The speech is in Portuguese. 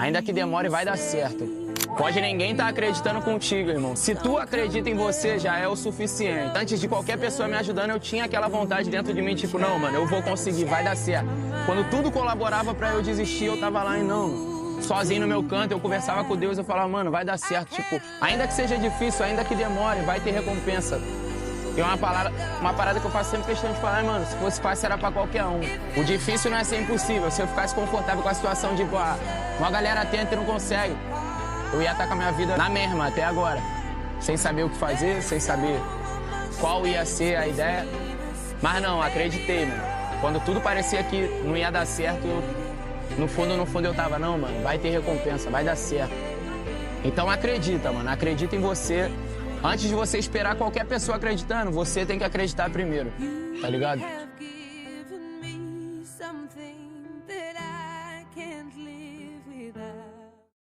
Ainda que demore, vai dar certo. Pode ninguém tá acreditando contigo, irmão. Se tu acredita em você, já é o suficiente. Antes de qualquer pessoa me ajudando, eu tinha aquela vontade dentro de mim, tipo, não, mano, eu vou conseguir, vai dar certo. Quando tudo colaborava pra eu desistir, eu tava lá e não, mano. Sozinho no meu canto, eu conversava com Deus, eu falava, mano, vai dar certo. Tipo, ainda que seja difícil, ainda que demore, vai ter recompensa. E uma parada que eu faço sempre questão de falar, mano, se fosse fácil era pra qualquer um. O difícil não é ser impossível. Se eu ficasse confortável com a situação de, uma galera tenta e não consegue, eu ia estar com a minha vida na mesma até agora. Sem saber o que fazer, sem saber qual ia ser a ideia. Mas não, acreditei, mano. Quando tudo parecia que não ia dar certo, no fundo eu tava, não, mano, vai ter recompensa, vai dar certo. Então acredita, mano, acredita em você. Antes de você esperar qualquer pessoa acreditando, você tem que acreditar primeiro, tá ligado?